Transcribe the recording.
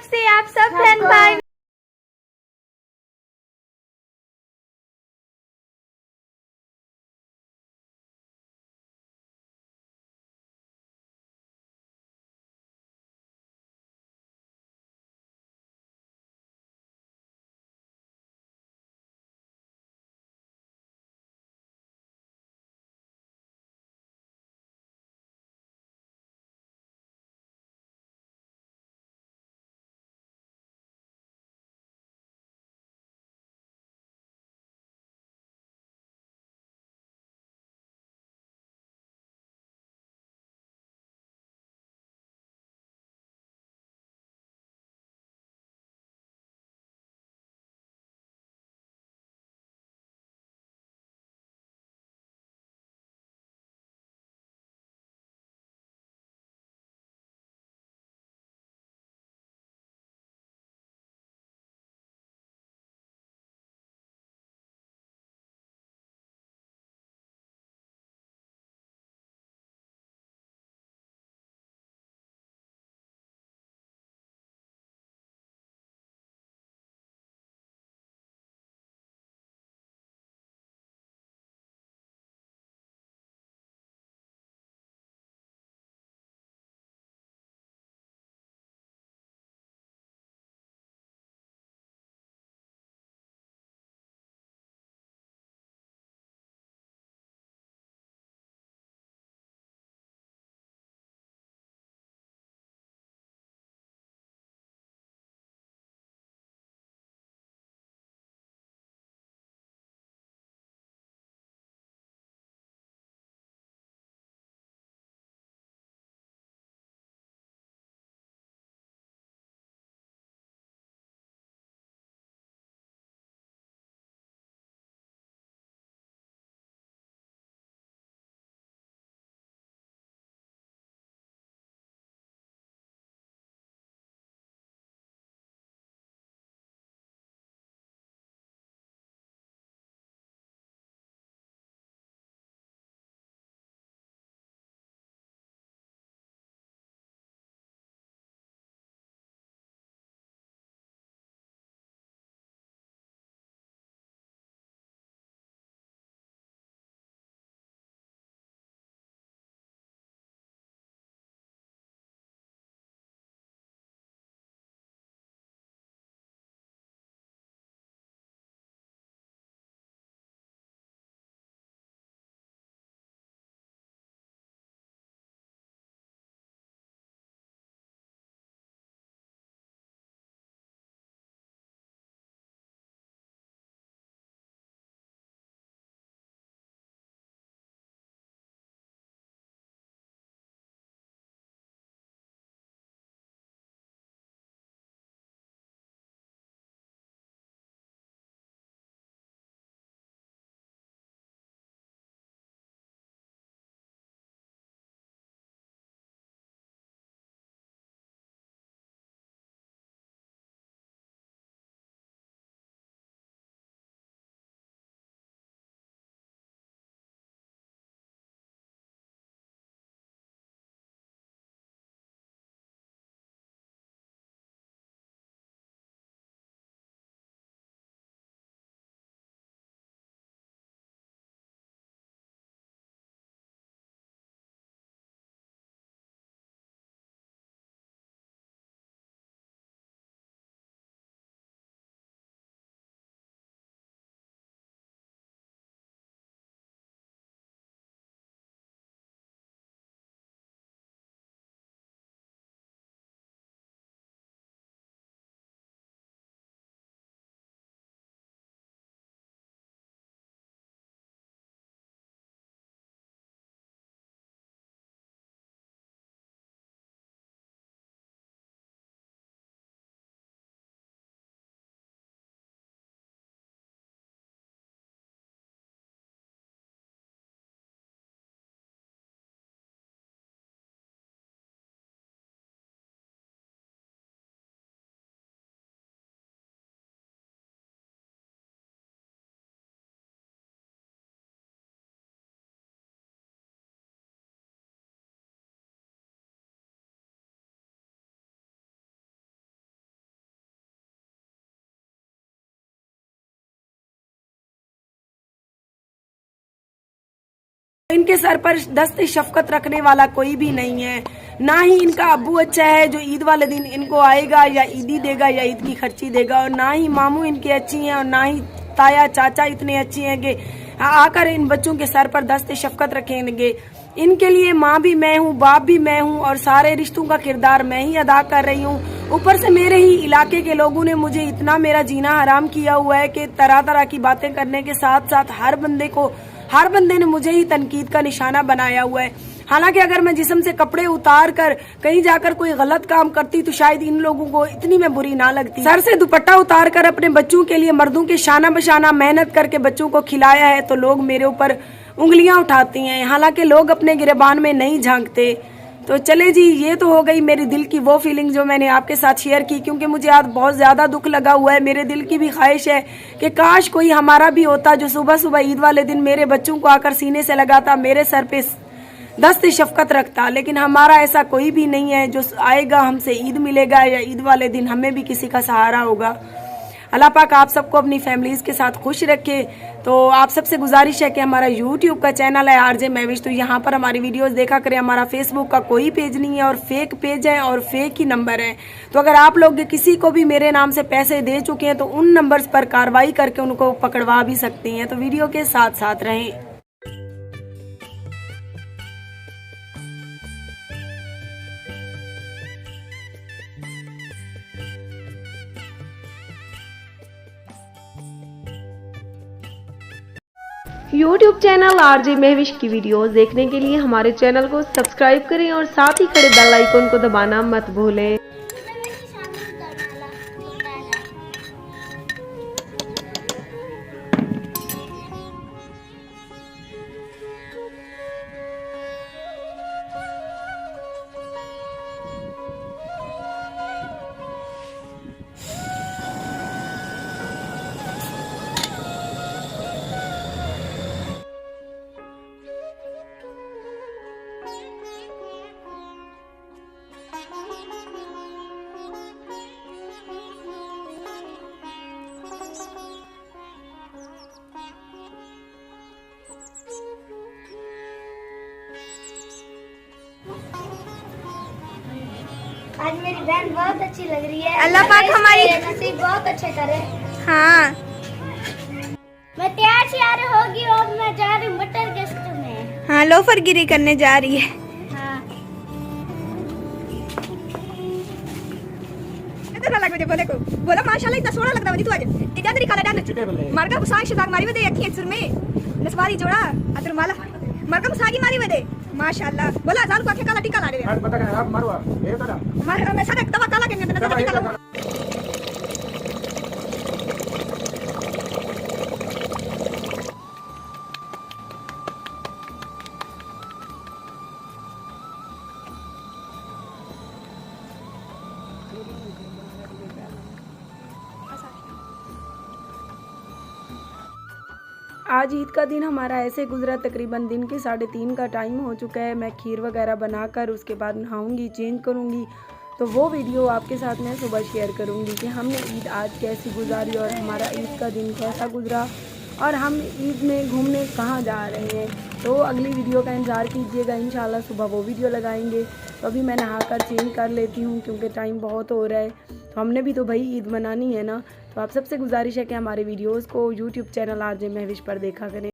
तरफ से आप सब बहन भाई इनके सर पर दस्त शफकत रखने वाला कोई भी नहीं है। ना ही इनका अब्बू अच्छा है जो ईद वाले दिन इनको आएगा या ईदी देगा या ईद की खर्ची देगा, और ना ही मामू इनकी अच्छी हैं, और ना ही ताया चाचा इतने अच्छे हैं कि आकर इन बच्चों के सर पर दस्त शफकत रखेंगे। इनके लिए माँ भी मैं हूँ, बाप भी मैं हूँ, और सारे रिश्तों का किरदार मैं ही अदा कर रही हूँ। ऊपर से मेरे ही इलाके के लोगों ने मुझे इतना मेरा जीना हराम किया हुआ है कि तरह तरह की बातें करने के साथ साथ हर बंदे ने मुझे ही तनकीद का निशाना बनाया हुआ है। हालांकि अगर मैं जिस्म से कपड़े उतार कर कहीं जाकर कोई गलत काम करती तो शायद इन लोगों को इतनी मैं बुरी ना लगती। सर से दुपट्टा उतार कर अपने बच्चों के लिए मर्दों के शाना बशाना मेहनत करके बच्चों को खिलाया है तो लोग मेरे ऊपर उंगलियां उठाती हैं, हालांकि लोग अपने गिरबान में नहीं झांकते। तो चले जी, ये तो हो गई मेरी दिल की वो फीलिंग जो मैंने आपके साथ शेयर की, क्योंकि मुझे आज बहुत ज्यादा दुख लगा हुआ है। मेरे दिल की भी ख्वाहिश है कि काश कोई हमारा भी होता जो सुबह सुबह ईद वाले दिन मेरे बच्चों को आकर सीने से लगाता, मेरे सर पे दस्त शफकत रखता, लेकिन हमारा ऐसा कोई भी नहीं है। जो आएगा हमसे ईद मिलेगा या ईद वाले दिन हमें भी किसी का सहारा होगा। अल्लाह पाक आप सबको अपनी फैमिलीज के साथ खुश रखे। तो आप सबसे गुजारिश है कि हमारा यूट्यूब का चैनल है आरजे महविश, तो यहाँ पर हमारी वीडियोस देखा करें। हमारा फेसबुक का कोई पेज नहीं है और फेक पेज है और फेक ही नंबर है। तो अगर आप लोग किसी को भी मेरे नाम से पैसे दे चुके हैं तो उन नंबर्स पर कार्रवाई करके उनको पकड़वा भी सकती हैं। तो वीडियो के साथ साथ रहें। YouTube चैनल आरजे महविश की वीडियोस देखने के लिए हमारे चैनल को सब्सक्राइब करें और साथ ही खड़े बेल आइकन को दबाना मत भूलें। आज मेरी बहन बहुत अच्छी लग रही है। अल्लाह पाक हमारी नसीब बहुत अच्छे करे। हाँ, मैं तैयार श्यार होगी और मैं जा रही हूँ मटर गेस्ट में। हाँ लोफर गिरी करने जा रही है। हाँ। बोले को बोला माशाल्लाह इतना सोना लगता है तू आज इधर तेरी खाला डाल मारका मुसाग शिदाग मारी वदे अच्छी सुर में नसवारी जोड़ा अतर माला मारका मुसागी मारी वदे माशाल्लाह बोला जान को आंखें काला टीका ला रहे हैं पता है आप मारवा ये तरा मार मैं सारा दवा काला करने नजर टीका ला। आज ईद का दिन हमारा ऐसे गुजरा, तकरीबन दिन के 3:30 का टाइम हो चुका है। मैं खीर वगैरह बनाकर उसके बाद नहाऊंगी, चेंज करूंगी, तो वो वीडियो आपके साथ मैं सुबह शेयर करूंगी कि हमने ईद आज कैसी गुजारी और हमारा ईद का दिन कैसा गुजरा और हम ईद में घूमने कहाँ जा रहे हैं। तो अगली वीडियो का इंतज़ार कीजिएगा, इंशाल्लाह सुबह वो वीडियो लगाएंगे। तो अभी मैं नहाकर चेंज कर लेती हूँ क्योंकि टाइम बहुत हो रहा है, तो हमने भी तो भाई ईद मनानी है ना। तो आप सबसे गुजारिश है कि हमारे वीडियोस को यूट्यूब चैनल आरजे महविश पर देखा करें।